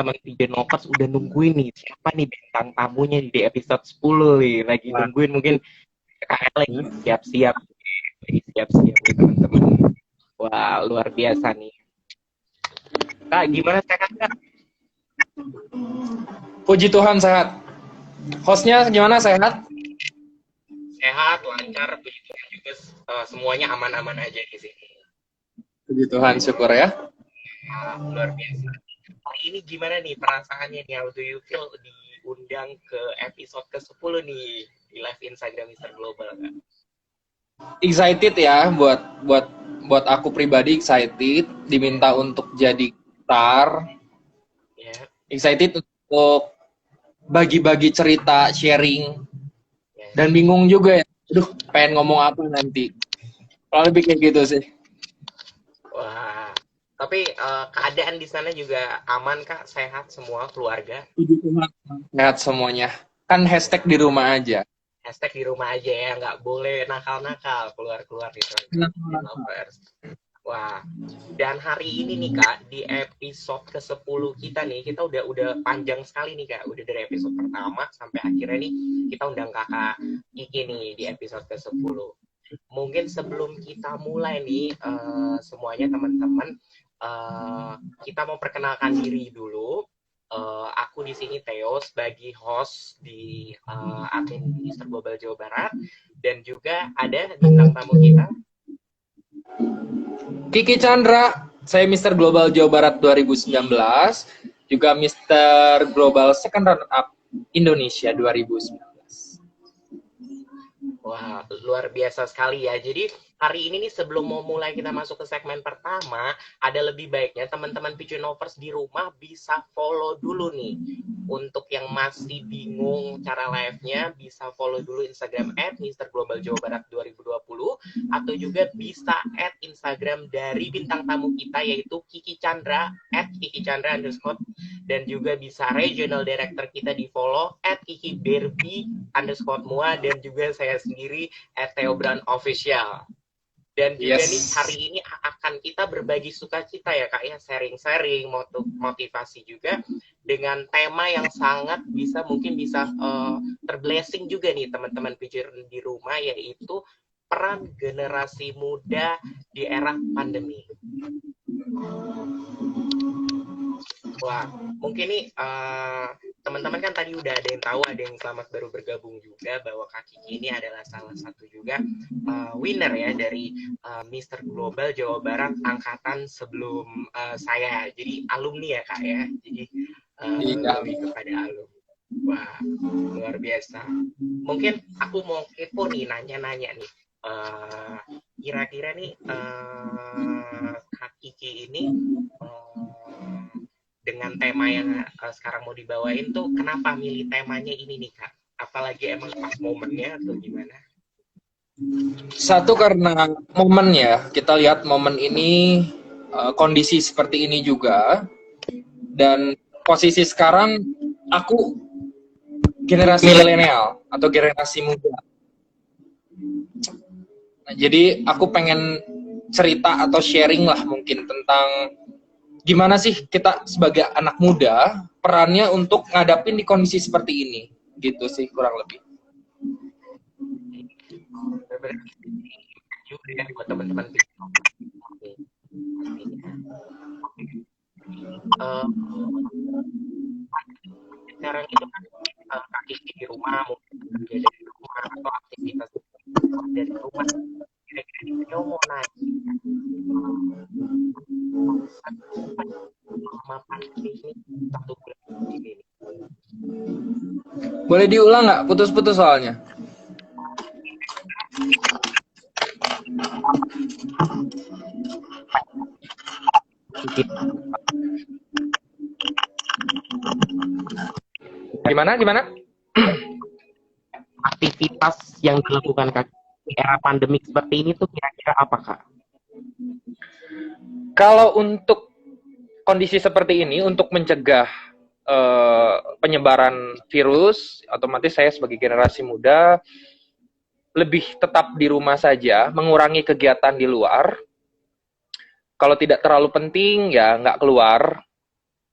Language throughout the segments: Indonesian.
teman Pigenovers udah nungguin nih siapa nih bintang tamunya di episode 10 nih. Lagi Wah. nungguin mungkin KL lagi siap-siap nih teman-teman. Wah, luar biasa nih. Kak, gimana sehat Kak? Puji Tuhan sehat. Hostnya gimana, sehat? Sehat, lancar, puji Tuhan juga semuanya aman-aman aja di sini. Puji Tuhan, syukur ya. Luar biasa. Hari ini gimana nih perasaannya nih? How do you feel diundang ke episode ke-10 nih di live Instagram Mr. Global Kak? Excited ya, buat aku pribadi excited, diminta untuk jadi star. Ya. Excited untuk bagi-bagi cerita, sharing. Ya. Dan bingung juga ya. Aduh, pengen ngomong apa nanti. Kalau lebih kayak gitu sih. Wah, tapi keadaan di sana juga aman Kak, sehat semua keluarga. Puji Tuhan. Sehat semuanya. Kan hashtag di rumah aja. Hashtag di rumah aja ya, nggak boleh nakal-nakal keluar-keluar gitu. Wah, dan hari ini nih Kak, di episode ke-10 kita nih, kita udah panjang sekali nih Kak, udah dari episode pertama sampai akhirnya nih, kita undang Kakak Kiki nih di episode ke-10. Mungkin sebelum kita mulai nih, semuanya teman-teman, kita mau perkenalkan diri dulu. Aku di sini Theo sebagai host di admin Mister Global Jawa Barat, dan juga ada bintang tamu kita. Kiki Chandra, saya Mr. Global Jawa Barat 2019, juga Mr. Global Second Runner Up Indonesia 2019. Wah, luar biasa sekali ya. Jadi hari ini nih sebelum mau mulai kita masuk ke segmen pertama, ada lebih baiknya teman-teman Pigenovers di rumah bisa follow dulu nih. Untuk yang masih bingung cara live-nya, bisa follow dulu Instagram @MrGlobalJawaBarat 2020 atau juga bisa Instagram dari bintang tamu kita yaitu Kiki Chandra @KikiChandra_ dan juga bisa regional director kita di follow @KikiBerbi_mua dan juga saya sendiri @TheoBrandOfficial. Dan juga nih hari ini akan kita berbagi sukacita ya Kak ya, sharing-sharing, motivasi juga dengan tema yang sangat mungkin bisa terblessing juga nih teman-teman Pigeon di rumah, yaitu peran generasi muda di era pandemi. Wah, mungkin nih teman-teman kan tadi udah ada yang tahu, ada yang selamat baru bergabung juga bahwa Kak Kiki ini adalah salah satu juga winner ya dari Mr. Global Jawa Barat angkatan sebelum saya. Jadi alumni ya Kak ya. Jadi lebih kepada alumni. Wah, luar biasa. Mungkin aku mau kepo nih, nanya-nanya nih. Kira-kira nih Kak Kiki ini dengan tema yang sekarang mau dibawain tuh, kenapa milih temanya ini nih Kak? Apalagi emang pas momennya atau gimana? Satu karena momen ya, kita lihat momen ini kondisi seperti ini juga, dan posisi sekarang aku generasi milenial atau generasi muda. Nah, jadi aku pengen cerita atau sharing lah mungkin tentang gimana sih kita sebagai anak muda perannya untuk ngadapin di kondisi seperti ini, gitu sih kurang lebih. Juga ya buat teman-teman sekarang itu kan kaki di rumah, mungkin kerja dari rumah atau aktivitas dari rumah. Kira-kira kita mau nanya selama pandemi ini 1 bulan ini. Boleh diulang nggak? Putus-putus soalnya. Gimana? Aktivitas yang dilakukan Kak di era pandemi seperti ini tuh kira-kira apa Kak? Kalau untuk kondisi seperti ini, untuk mencegah penyebaran virus, otomatis saya sebagai generasi muda lebih tetap di rumah saja, mengurangi kegiatan di luar. Kalau tidak terlalu penting, ya nggak keluar.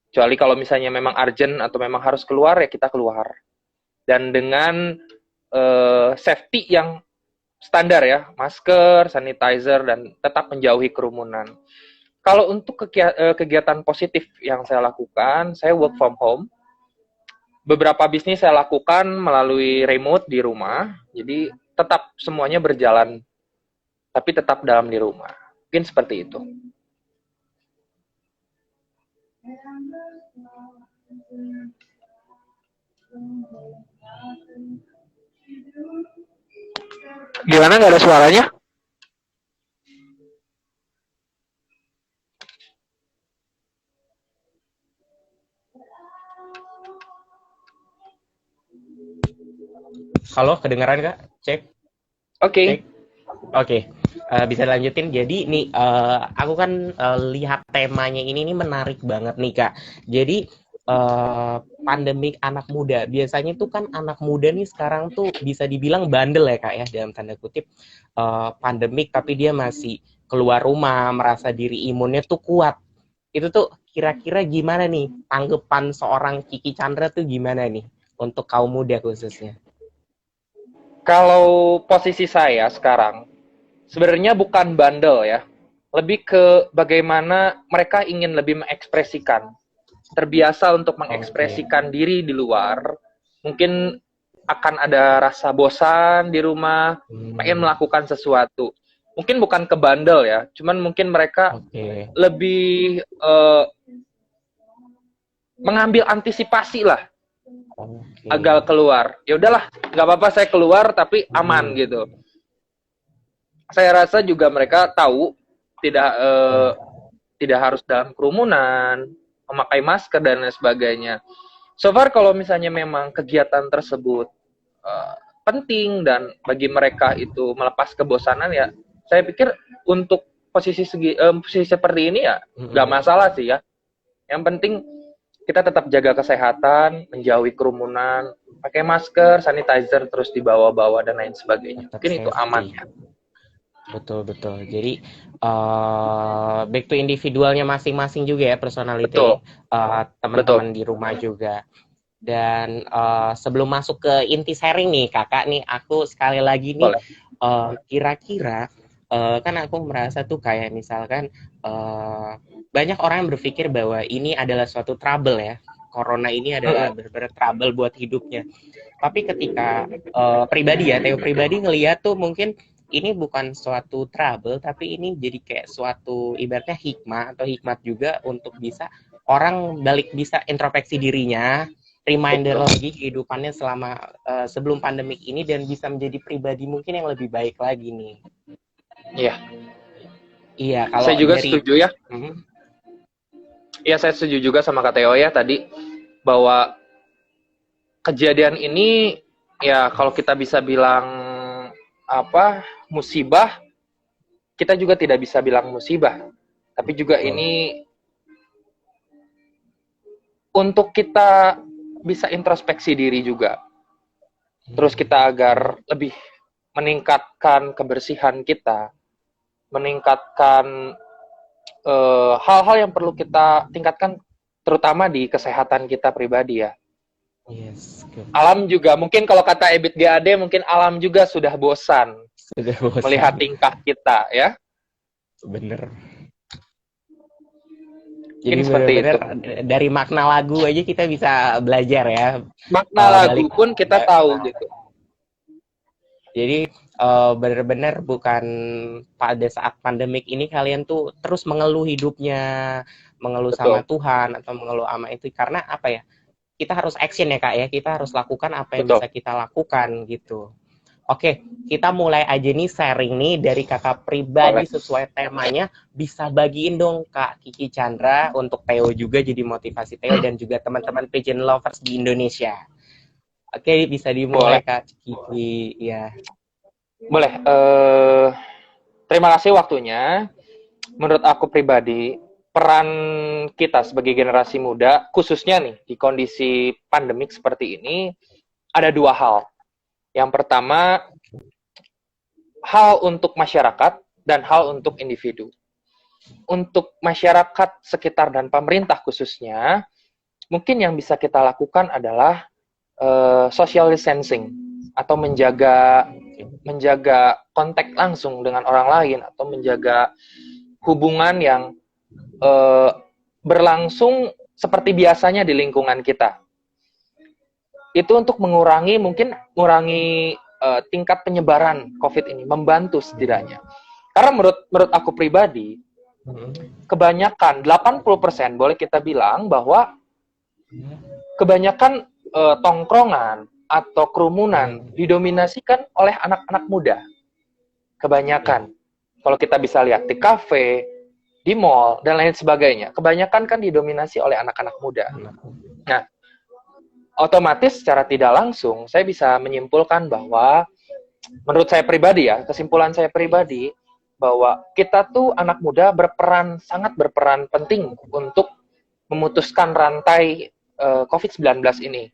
Kecuali kalau misalnya memang urgent atau memang harus keluar, ya kita keluar. Dan dengan safety yang standar ya, masker, sanitizer, dan tetap menjauhi kerumunan. Kalau untuk kegiatan positif yang saya lakukan, saya work from home. Beberapa bisnis saya lakukan melalui remote di rumah, jadi tetap semuanya berjalan, tapi tetap dalam di rumah. Mungkin seperti itu. Gimana, nggak ada suaranya? Halo, kedengaran Kak? Cek. Oke. Cek. Oke. Bisa lanjutin. Jadi nih aku kan lihat temanya ini nih menarik banget nih Kak. Jadi pandemik anak muda. Biasanya tuh kan anak muda nih sekarang tuh bisa dibilang bandel ya Kak ya, dalam tanda kutip. Pandemik tapi dia masih keluar rumah, merasa diri imunnya tuh kuat. Itu tuh kira-kira gimana nih tanggapan seorang Kiki Chandra tuh gimana nih untuk kaum muda khususnya? Kalau posisi saya sekarang, sebenarnya bukan bandel ya. Lebih ke bagaimana mereka ingin lebih mengekspresikan. Terbiasa untuk mengekspresikan diri di luar. Mungkin akan ada rasa bosan di rumah, pengen melakukan sesuatu. Mungkin bukan ke bandel ya, cuman mungkin mereka lebih mengambil antisipasi lah. Agar keluar. Ya udahlah, nggak apa-apa saya keluar tapi aman gitu. Saya rasa juga mereka tahu tidak harus dalam kerumunan, memakai masker dan lain sebagainya. So far kalau misalnya memang kegiatan tersebut penting dan bagi mereka itu melepas kebosanan, ya saya pikir untuk posisi seperti ini ya nggak masalah sih ya. Yang penting kita tetap jaga kesehatan, menjauhi kerumunan, pakai masker, sanitizer terus dibawa-bawa dan lain sebagainya. Mungkin itu aman ya. Betul. Jadi back to individualnya masing-masing juga ya, personality teman-teman di rumah juga. Dan sebelum masuk ke inti sharing nih kakak nih, aku sekali lagi nih kira-kira kan aku merasa tuh kayak misalkan banyak orang yang berpikir bahwa ini adalah suatu trouble ya, corona ini adalah benar-benar trouble buat hidupnya. Tapi ketika Theo pribadi ngelihat tuh mungkin ini bukan suatu trouble, tapi ini jadi kayak suatu ibaratnya hikmah atau hikmat juga untuk bisa orang balik bisa introspeksi dirinya, reminder lagi kehidupannya selama sebelum pandemik ini dan bisa menjadi pribadi mungkin yang lebih baik lagi nih. Iya. Iya, kalau saya juga setuju ya. Iya, saya setuju juga sama Kak Theo ya tadi bahwa kejadian ini ya kalau kita bisa bilang musibah, kita juga tidak bisa bilang musibah. Tapi juga ini untuk kita bisa introspeksi diri juga. Terus kita agar lebih meningkatkan kebersihan kita, meningkatkan hal-hal yang perlu kita tingkatkan, terutama di kesehatan kita pribadi ya. Yes, alam juga, mungkin kalau kata Ebit GAD, mungkin alam juga sudah bosan melihat tingkah kita ya. Bener. Jadi benar-benar dari makna lagu aja kita bisa belajar ya. Makna lagu pun kita tahu gitu. Jadi benar-benar bukan pada saat pandemik ini kalian tuh terus mengeluh hidupnya, mengeluh sama Tuhan atau mengeluh sama itu, karena apa ya? Kita harus action ya Kak ya, kita harus lakukan apa yang bisa kita lakukan gitu. Oke, kita mulai aja nih sharing nih dari kakak pribadi sesuai temanya. Bisa bagiin dong Kak Kiki Chandra untuk Theo juga, jadi motivasi Theo dan juga teman-teman pigeon lovers di Indonesia. Oke, bisa dimulai Kak Kiki ya. Boleh. Terima kasih waktunya. Menurut aku pribadi, peran kita sebagai generasi muda, khususnya nih di kondisi pandemik seperti ini, ada dua hal. Yang pertama, hal untuk masyarakat dan hal untuk individu. Untuk masyarakat sekitar dan pemerintah khususnya, mungkin yang bisa kita lakukan adalah social distancing atau menjaga kontak langsung dengan orang lain atau menjaga hubungan yang berlangsung seperti biasanya di lingkungan kita. Itu untuk mengurangi tingkat penyebaran COVID ini, membantu setidaknya. Karena menurut aku pribadi, kebanyakan 80% boleh kita bilang bahwa kebanyakan tongkrongan atau kerumunan didominasikan oleh anak-anak muda. Kebanyakan. Kalau kita bisa lihat di kafe, di mall, dan lain sebagainya. Kebanyakan kan didominasi oleh anak-anak muda. Nah, otomatis secara tidak langsung, saya bisa menyimpulkan bahwa, menurut saya pribadi ya, kesimpulan saya pribadi, bahwa kita tuh anak muda sangat berperan penting untuk memutuskan rantai COVID-19 ini.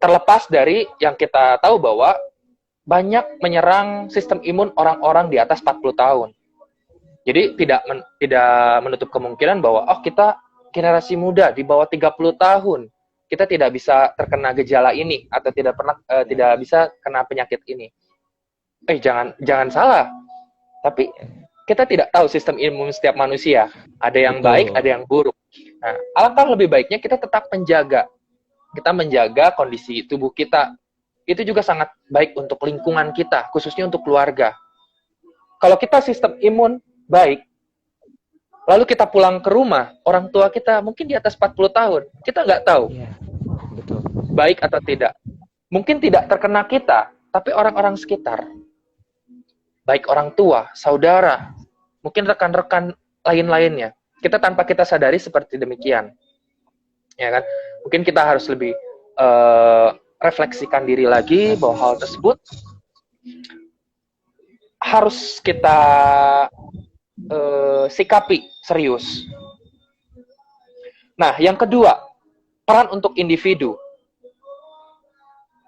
Terlepas dari yang kita tahu bahwa banyak menyerang sistem imun orang-orang di atas 40 tahun. Jadi tidak menutup kemungkinan bahwa kita generasi muda di bawah 30 tahun, kita tidak bisa terkena gejala ini atau tidak bisa kena penyakit ini. Jangan salah. Tapi kita tidak tahu sistem imun setiap manusia. Ada yang baik, ada yang buruk. Nah, alangkah lebih baiknya kita tetap menjaga kondisi tubuh kita. Itu juga sangat baik untuk lingkungan kita, khususnya untuk keluarga. Kalau kita sistem imun baik, lalu kita pulang ke rumah, orang tua kita mungkin di atas 40 tahun, kita nggak tahu betul. Baik atau tidak. Mungkin tidak terkena kita, tapi orang-orang sekitar, baik orang tua, saudara, mungkin rekan-rekan lain-lainnya, kita tanpa kita sadari seperti demikian. Ya kan? Mungkin kita harus lebih refleksikan diri lagi bahwa hal tersebut harus kita sikapi serius. Nah, yang kedua, peran untuk individu.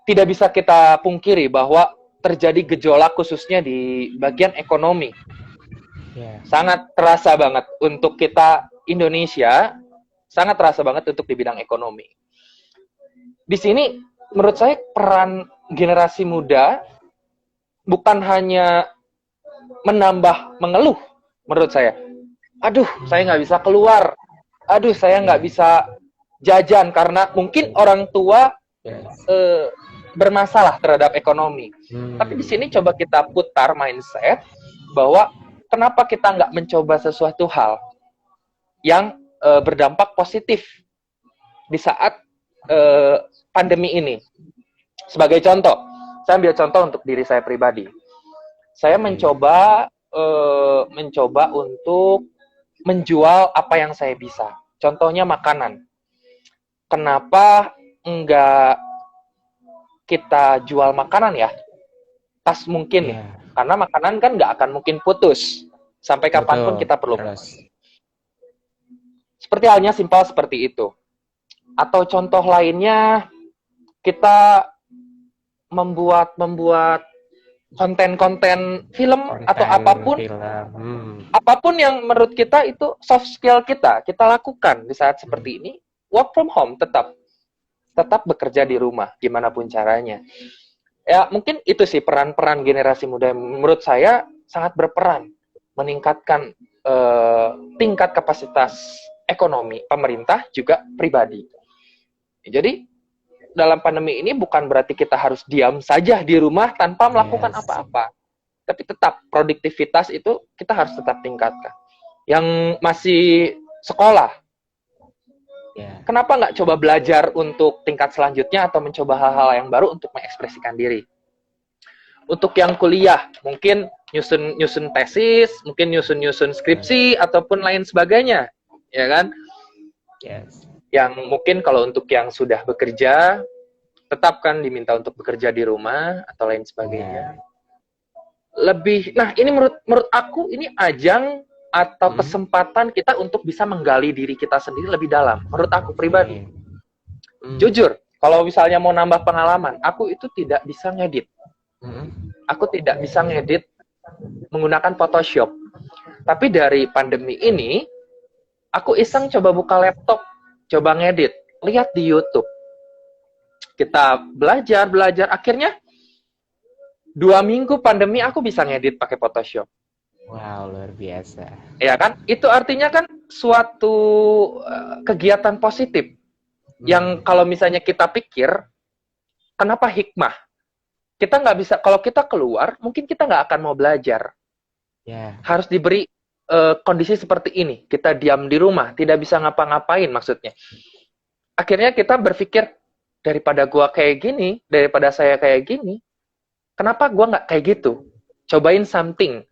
Tidak bisa kita pungkiri bahwa terjadi gejolak khususnya di bagian ekonomi. Sangat terasa banget untuk kita Indonesia, sangat terasa banget untuk di bidang ekonomi. Di sini menurut saya peran generasi muda bukan hanya menambah mengeluh, menurut saya. Aduh, saya nggak bisa keluar. Aduh, saya nggak bisa jajan karena mungkin orang tua bermasalah terhadap ekonomi. Tapi di sini coba kita putar mindset bahwa kenapa kita nggak mencoba sesuatu hal yang berdampak positif di saat pandemi ini. Sebagai contoh, saya ambil contoh untuk diri saya pribadi. Saya mencoba untuk menjual apa yang saya bisa. Contohnya makanan. Kenapa enggak kita jual makanan ya? Tas mungkin. Karena makanan kan nggak akan mungkin putus. Sampai kapanpun kita perlu. Seperti halnya simpel seperti itu. Atau contoh lainnya, kita membuat konten-konten film atau apapun yang menurut kita itu soft skill kita lakukan di saat seperti ini. Work from home, tetap bekerja di rumah gimana pun caranya. Ya mungkin itu sih peran-peran generasi muda yang menurut saya sangat berperan meningkatkan tingkat kapasitas ekonomi pemerintah juga pribadi. Jadi dalam pandemi ini bukan berarti kita harus diam saja di rumah tanpa melakukan apa-apa. Tapi tetap produktivitas itu kita harus tetap tingkatkan. Yang masih sekolah, kenapa nggak coba belajar untuk tingkat selanjutnya atau mencoba hal-hal yang baru untuk mengekspresikan diri? Untuk yang kuliah, mungkin nyusun tesis, mungkin nyusun skripsi ataupun lain sebagainya, ya kan? Yang mungkin kalau untuk yang sudah bekerja, tetap kan diminta untuk bekerja di rumah atau lain sebagainya. Nah ini menurut aku ini ajang atau kesempatan kita untuk bisa menggali diri kita sendiri lebih dalam. Menurut aku pribadi. Jujur, kalau misalnya mau nambah pengalaman, aku itu tidak bisa ngedit. Aku tidak bisa ngedit menggunakan Photoshop. Tapi dari pandemi ini, aku iseng coba buka laptop. coba ngedit, lihat di YouTube. Kita belajar, akhirnya 2 minggu pandemi aku bisa ngedit pakai Photoshop. Wow, luar biasa. Ya kan? Itu artinya kan suatu kegiatan positif. Yang kalau misalnya kita pikir, kenapa hikmah? Kita nggak bisa, kalau kita keluar, mungkin kita nggak akan mau belajar. Harus diberi kondisi seperti ini. Kita diam di rumah, tidak bisa ngapa-ngapain maksudnya. Akhirnya kita berpikir, daripada gua kayak gini, daripada saya kayak gini, kenapa gua nggak kayak gitu? Cobain something.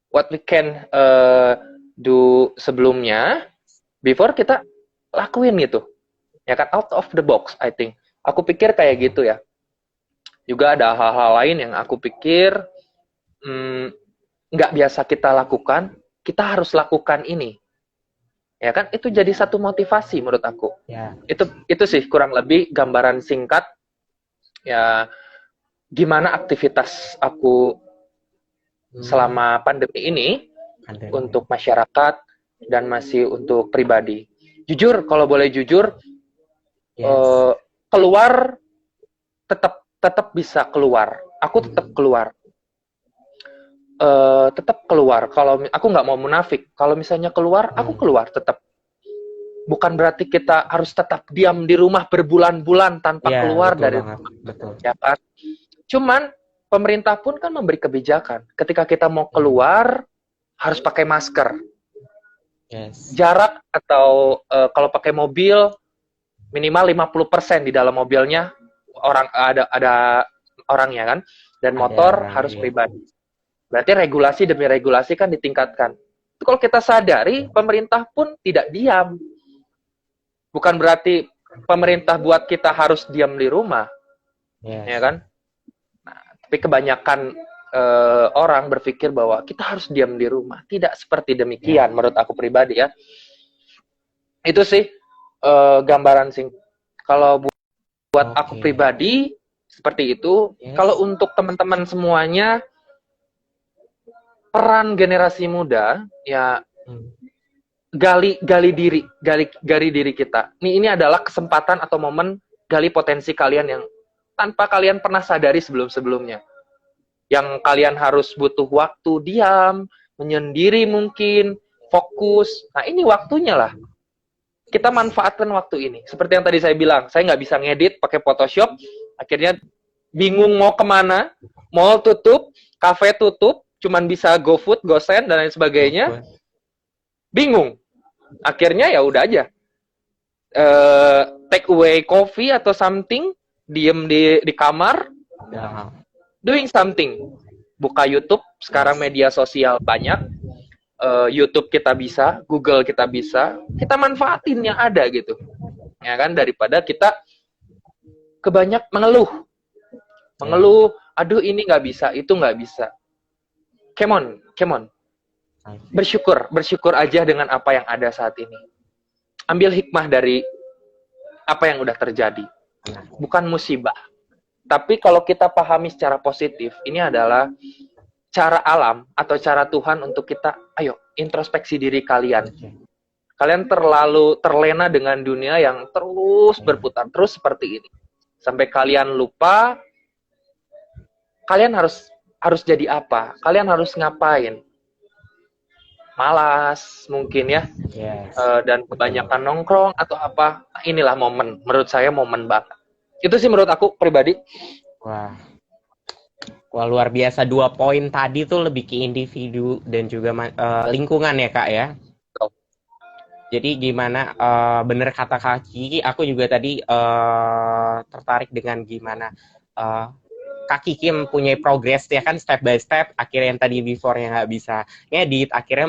What we can do sebelumnya, before kita lakuin gitu. Ya kan, out of the box, I think. Aku pikir kayak gitu ya. Juga ada hal-hal lain yang aku pikir nggak biasa kita lakukan, kita harus lakukan ini. Ya kan, itu jadi satu motivasi menurut aku. Itu sih kurang lebih gambaran singkat ya gimana aktivitas aku selama pandemi ini untuk masyarakat dan masih untuk pribadi. Jujur, kalau boleh jujur, keluar tetap bisa keluar. Aku tetap keluar. Tetap keluar. Kalau aku nggak mau munafik, kalau misalnya keluar, aku keluar tetap. Bukan berarti kita harus tetap diam di rumah berbulan-bulan tanpa keluar dari rumah. Ya kan? Cuman pemerintah pun kan memberi kebijakan. Ketika kita mau keluar, harus pakai masker. Jarak atau kalau pakai mobil minimal 50% di dalam mobilnya orang ada orangnya kan, dan motor harus pribadi. Berarti regulasi demi regulasi kan ditingkatkan. Itu kalau kita sadari, pemerintah pun tidak diam. Bukan berarti pemerintah buat kita harus diam di rumah, ya kan? Nah, tapi kebanyakan orang berpikir bahwa kita harus diam di rumah. Tidak seperti demikian, menurut aku pribadi ya. Itu sih gambaran sing. Kalau buat aku pribadi seperti itu. Kalau untuk teman-teman semuanya, peran generasi muda ya gali diri kita. Ini adalah kesempatan atau momen gali potensi kalian yang tanpa kalian pernah sadari sebelum-sebelumnya. Yang kalian harus butuh waktu diam, menyendiri mungkin, fokus. Nah, ini waktunya lah. Kita manfaatkan waktu ini. Seperti yang tadi saya bilang, saya nggak bisa ngedit pakai Photoshop, akhirnya bingung mau kemana, mall tutup, kafe tutup, cuman bisa GoFood, GoSend, dan lain sebagainya. Bingung. Akhirnya ya udah aja. Take away coffee atau something, diem di kamar, doing something. Buka YouTube, sekarang media sosial banyak. YouTube kita bisa, Google kita bisa, kita manfaatin yang ada gitu. Ya kan, daripada kita kebanyak mengeluh. Aduh ini nggak bisa, itu nggak bisa. Come on. Bersyukur aja dengan apa yang ada saat ini. Ambil hikmah dari apa yang udah terjadi. Bukan musibah. Tapi kalau kita pahami secara positif, ini adalah cara alam atau cara Tuhan untuk kita, ayo introspeksi diri kalian. Kalian terlalu terlena dengan dunia yang terus berputar, terus seperti ini. Sampai kalian lupa, kalian harus jadi apa? Kalian harus ngapain? Malas mungkin ya, dan kebanyakan nongkrong atau apa. Nah, inilah momen, menurut saya momen banget. Itu sih menurut aku pribadi. Wah, luar biasa. 2 poin tadi tuh lebih ke individu dan juga lingkungan ya Kak ya. Jadi gimana, bener kata Kak Kiki, aku juga tadi tertarik dengan gimana Kak Kiki mempunyai progress ya kan, step by step. Akhirnya yang tadi before-nya nggak bisa ngedit, akhirnya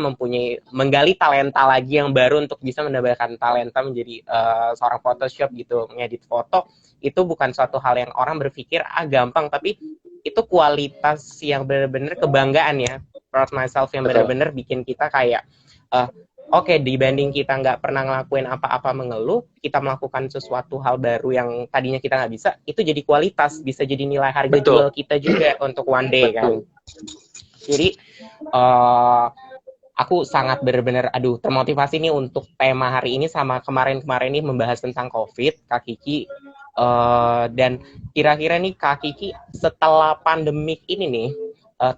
menggali talenta lagi yang baru untuk bisa mendapatkan talenta menjadi seorang Photoshop gitu, ngedit foto. Itu bukan suatu hal yang orang berpikir gampang, tapi itu kualitas yang benar-benar kebanggaan ya, proud myself, yang benar-benar bikin kita kayak oke, dibanding kita nggak pernah ngelakuin apa-apa mengeluh, kita melakukan sesuatu hal baru yang tadinya kita nggak bisa, itu jadi kualitas, bisa jadi nilai harga jual kita juga untuk one day kan. Jadi aku sangat benar-benar termotivasi nih untuk tema hari ini sama kemarin-kemarin ini membahas tentang COVID, Kak Kiki. Dan kira-kira nih Kak Kiki setelah pandemik ini nih,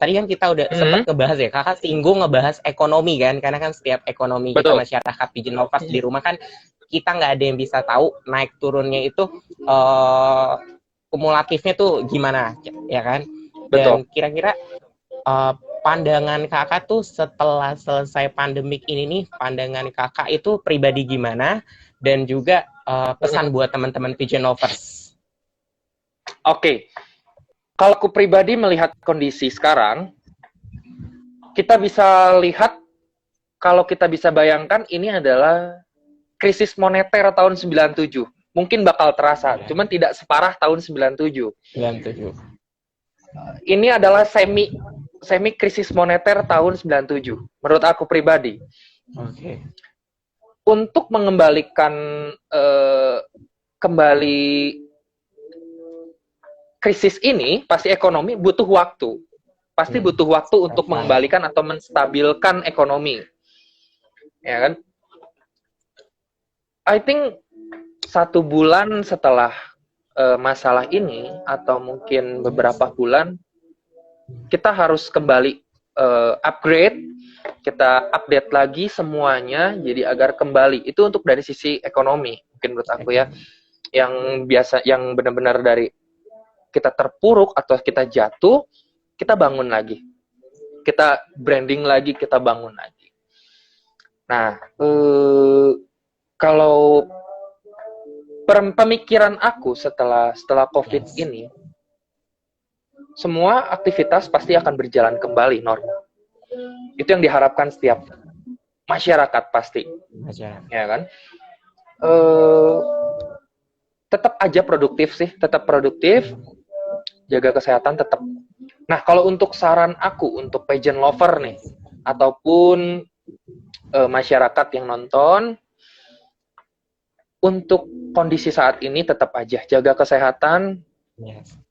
tadi kan kita udah sempat ngebahas ya, Kakak singgung ngebahas ekonomi kan, karena kan setiap ekonomi kita masyarakat Pigeon Lovers di rumah kan kita nggak ada yang bisa tahu naik turunnya itu kumulatifnya tuh gimana, ya kan? Dan kira-kira pandangan kakak tuh setelah selesai pandemik ini nih, pandangan kakak itu pribadi gimana? Dan juga pesan buat teman-teman Pigeon Lovers. Oke. Kalau aku pribadi melihat kondisi sekarang, kita bisa lihat, kalau kita bisa bayangkan, ini adalah krisis moneter tahun 97. Mungkin bakal terasa, cuman tidak separah tahun 97. 97. Ini adalah semi krisis moneter tahun 97, menurut aku pribadi. Oke. Untuk mengembalikan kembali krisis ini, pasti ekonomi butuh waktu. Pasti butuh waktu untuk mengembalikan atau menstabilkan ekonomi. Ya kan? I think 1 bulan setelah masalah ini, atau mungkin beberapa bulan, kita harus kembali upgrade, kita update lagi semuanya, jadi agar kembali. Itu untuk dari sisi ekonomi, mungkin menurut aku ya, yang benar-benar dari kita terpuruk atau kita jatuh, kita bangun lagi. Kita branding lagi, kita bangun lagi. Nah, kalau pemikiran aku setelah COVID ini, semua aktivitas pasti akan berjalan kembali normal. Itu yang diharapkan setiap masyarakat pasti. Ya kan? Tetap aja produktif sih, tetap produktif. Jaga kesehatan tetap. Nah, kalau untuk saran aku untuk Pigeon Lover nih, ataupun masyarakat yang nonton, untuk kondisi saat ini tetap aja jaga kesehatan,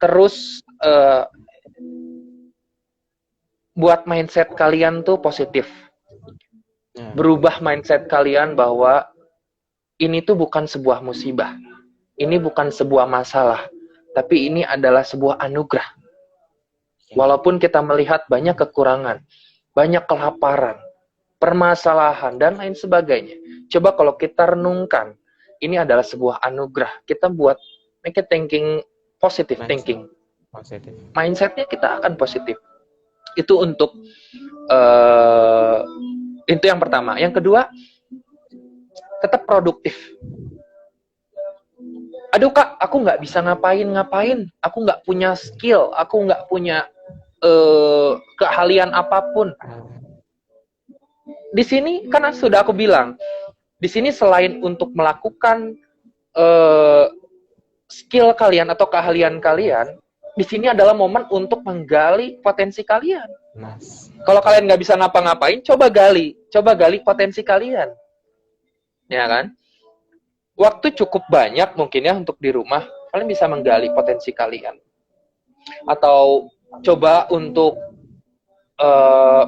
terus buat mindset kalian tuh positif. Berubah mindset kalian bahwa ini tuh bukan sebuah musibah, ini bukan sebuah masalah, tapi ini adalah sebuah anugerah. Walaupun kita melihat banyak kekurangan, banyak kelaparan, permasalahan, dan lain sebagainya. Coba kalau kita renungkan, ini adalah sebuah anugerah. Kita buat make it thinking, positive thinking. Mindsetnya kita akan positif. Itu untuk itu yang pertama. Yang kedua, tetap produktif. Aduh Kak, aku nggak bisa ngapain. Aku nggak punya skill, aku nggak punya keahlian apapun. Di sini kan sudah aku bilang, di sini selain untuk melakukan skill kalian atau keahlian kalian, di sini adalah momen untuk menggali potensi kalian. Kalau kalian nggak bisa ngapa-ngapain, coba gali potensi kalian, ya kan? Waktu cukup banyak mungkin ya untuk di rumah, kalian bisa menggali potensi kalian. Atau coba untuk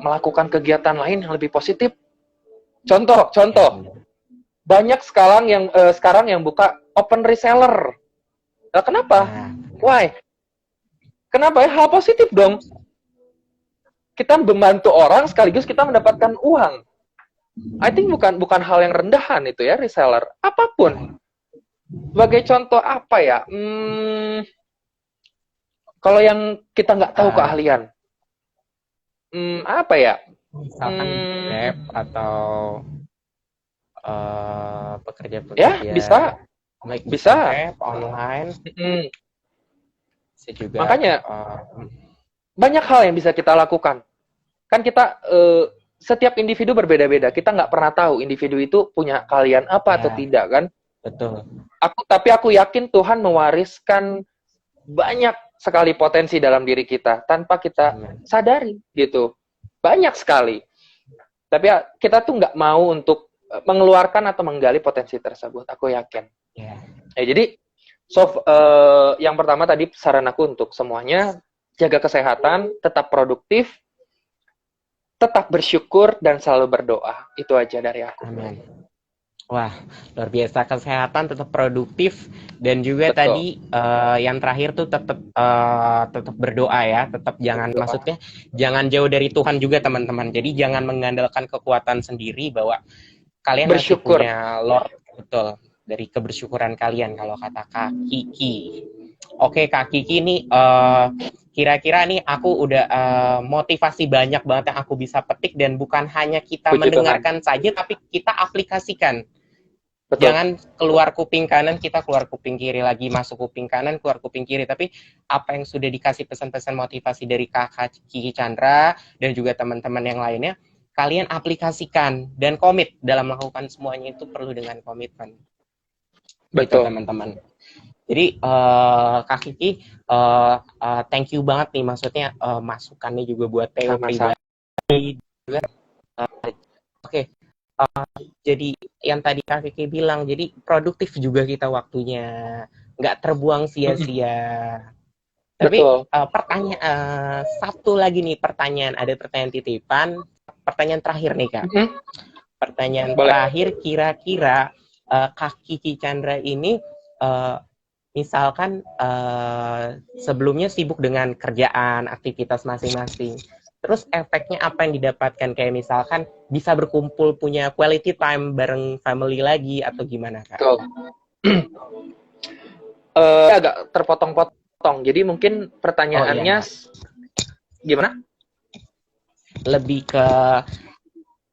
melakukan kegiatan lain yang lebih positif. Contoh, banyak sekarang yang buka open reseller. Nah, kenapa? Why? Kenapa ya? Hal positif dong. Kita membantu orang sekaligus kita mendapatkan uang. I think bukan hal yang rendahan itu ya, reseller. Apapun. Sebagai contoh apa ya? Kalau yang kita nggak tahu keahlian. Apa ya? Misalkan Grab atau pekerja-pekerja. Ya, bisa. Grab, online. Juga, makanya banyak hal yang bisa kita lakukan. Kan kita setiap individu berbeda-beda. Kita nggak pernah tahu individu itu punya keahlian apa atau tidak kan? Betul. Tapi aku yakin Tuhan mewariskan banyak sekali potensi dalam diri kita tanpa kita sadari gitu. Banyak sekali. Tapi kita tuh nggak mau untuk mengeluarkan atau menggali potensi tersebut. Aku yakin. Jadi yang pertama tadi saran aku untuk semuanya, jaga kesehatan, tetap produktif, tetap bersyukur dan selalu berdoa. Itu aja dari aku. Amin. Wah, luar biasa. Kesehatan, tetap produktif, dan juga Betul. tadi yang terakhir tuh tetap berdoa ya. Tetap jangan, Berdoa. maksudnya jangan jauh dari Tuhan juga teman-teman. Jadi jangan mengandalkan kekuatan sendiri, bahwa kalian masih Bersyukur. punya Lord, betul, dari kebersyukuran kalian, kalau kata Kak Kiki. Oke, Kak Kiki nih, kira-kira nih aku udah motivasi banyak banget yang aku bisa petik, dan bukan hanya kita Puji mendengarkan saja, tapi kita aplikasikan. Betul. Jangan keluar kuping kanan, kita keluar kuping kiri lagi, masuk kuping kanan, keluar kuping kiri. Tapi apa yang sudah dikasih pesan-pesan motivasi dari Kakak Kiki Chandra dan juga teman-teman yang lainnya, kalian aplikasikan dan komit dalam melakukan semuanya. Itu perlu dengan komitmen. Betul. Gitu, teman-teman. Jadi Kak Kiki, thank you banget nih, maksudnya masukannya juga buat Theo pribadi juga. Oke. Jadi yang tadi Kak Kiki bilang, jadi produktif juga kita waktunya, nggak terbuang sia-sia. Tapi pertanyaan satu lagi nih, ada pertanyaan titipan, pertanyaan terakhir nih Kak. Pertanyaan terakhir, kira-kira Kak Kiki Chandra ini misalkan sebelumnya sibuk dengan kerjaan, aktivitas masing-masing. Terus efeknya apa yang didapatkan? Kayak misalkan bisa berkumpul, punya quality time bareng family lagi, atau gimana, Kak? Agak terpotong-potong. Jadi mungkin pertanyaannya gimana? Lebih ke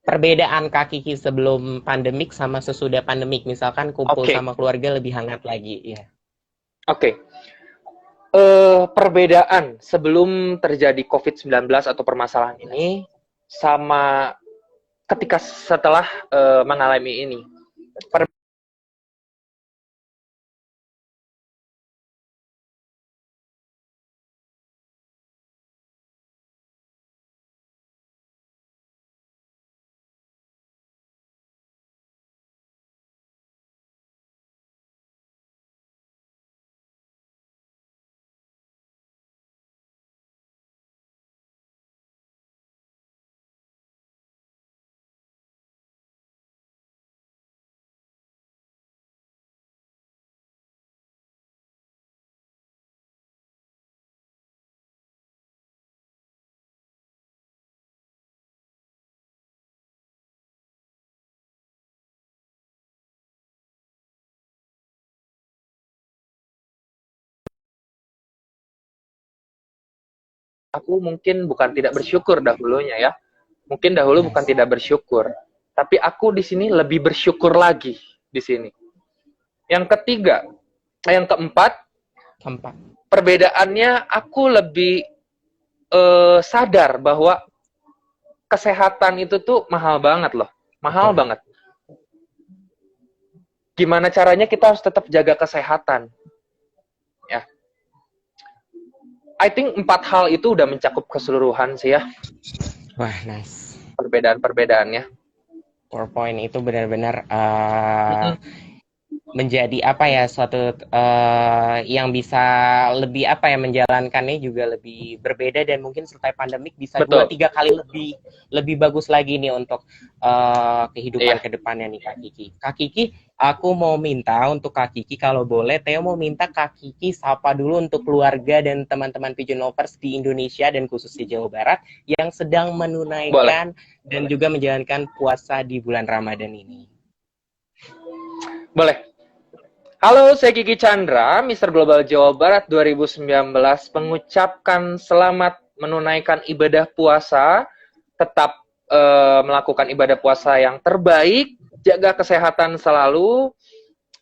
perbedaan Kak Kiki sebelum pandemik sama sesudah pandemik. Misalkan kumpul sama keluarga lebih hangat lagi. Ya. Oke. Perbedaan sebelum terjadi COVID-19 atau permasalahan ini sama ketika setelah mengalami ini. Aku mungkin bukan tidak bersyukur dahulunya ya. Mungkin dahulu bukan tidak bersyukur, tapi aku di sini lebih bersyukur lagi di sini. Yang ketiga, yang keempat, perbedaannya aku lebih sadar bahwa kesehatan itu tuh mahal banget loh, mahal banget. Gimana caranya kita harus tetap jaga kesehatan? Ya. I think 4 hal itu udah mencakup keseluruhan sih ya. Wah, nice. Perbedaan-perbedaannya. 4 point itu benar-benar menjadi apa ya, suatu yang bisa lebih apa ya, menjalankannya juga lebih berbeda, dan mungkin setelah pandemik bisa 2-3 kali lebih bagus lagi nih untuk kehidupan kedepannya nih Kak Kiki. Kak Kiki, aku mau minta untuk Kak Kiki, kalau boleh Theo mau minta Kak Kiki sapa dulu untuk keluarga dan teman-teman Pigeon Lovers di Indonesia dan khusus di Jawa Barat yang sedang menunaikan dan juga menjalankan puasa di bulan Ramadan ini. Boleh. Halo, saya Kiki Chandra, Mr. Global Jawa Barat 2019, mengucapkan selamat menunaikan ibadah puasa, tetap melakukan ibadah puasa yang terbaik, jaga kesehatan selalu,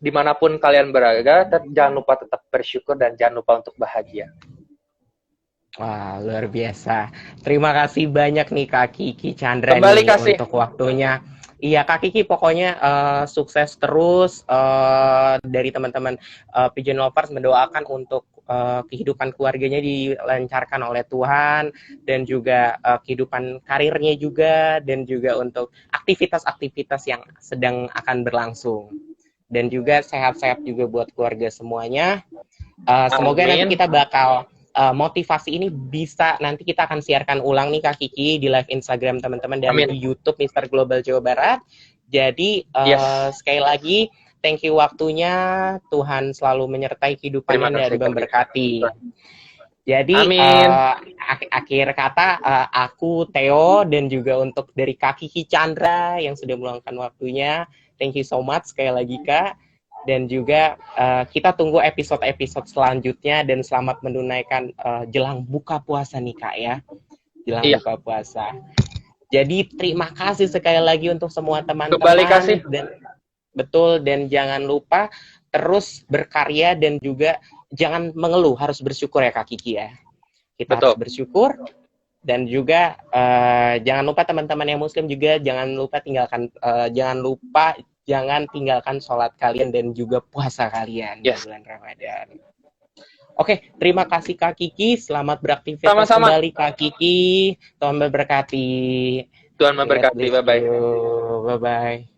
dimanapun kalian berada, jangan lupa tetap bersyukur dan jangan lupa untuk bahagia. Wah, luar biasa. Terima kasih banyak nih Kak Kiki Chandra nih untuk waktunya. Iya Kak Kiki, pokoknya sukses terus dari teman-teman Pigeon Lovers, mendoakan untuk kehidupan keluarganya dilancarkan oleh Tuhan, dan juga kehidupan karirnya juga, dan juga untuk aktivitas-aktivitas yang sedang akan berlangsung. Dan juga sehat-sehat juga buat keluarga semuanya. Semoga nanti kita bakal motivasi ini bisa nanti kita akan siarkan ulang nih Kak Kiki di live Instagram teman-teman dan Amin. di YouTube Mister Global Jawa Barat. Jadi sekali lagi thank you waktunya, Tuhan selalu menyertai kehidupannya dan memberkati. Jadi akhir kata aku Theo dan juga untuk dari Kak Kiki Chandra yang sudah meluangkan waktunya, thank you so much sekali lagi Kak. Dan juga kita tunggu episode-episode selanjutnya dan selamat menunaikan jelang buka puasa nih Kak ya. Jelang buka puasa. Jadi terima kasih sekali lagi untuk semua teman-teman. Kembali kasih. Dan jangan lupa terus berkarya dan juga jangan mengeluh, harus bersyukur ya Kak Kiki ya. Kita harus bersyukur dan juga jangan lupa teman-teman yang muslim juga jangan tinggalkan sholat kalian dan juga puasa kalian di bulan Ramadan. Oke, terima kasih Kak Kiki. Selamat beraktivitas kembali Kak Kiki. Tuhan memberkati. Tuhan memberkati. Bye-bye. Bye-bye.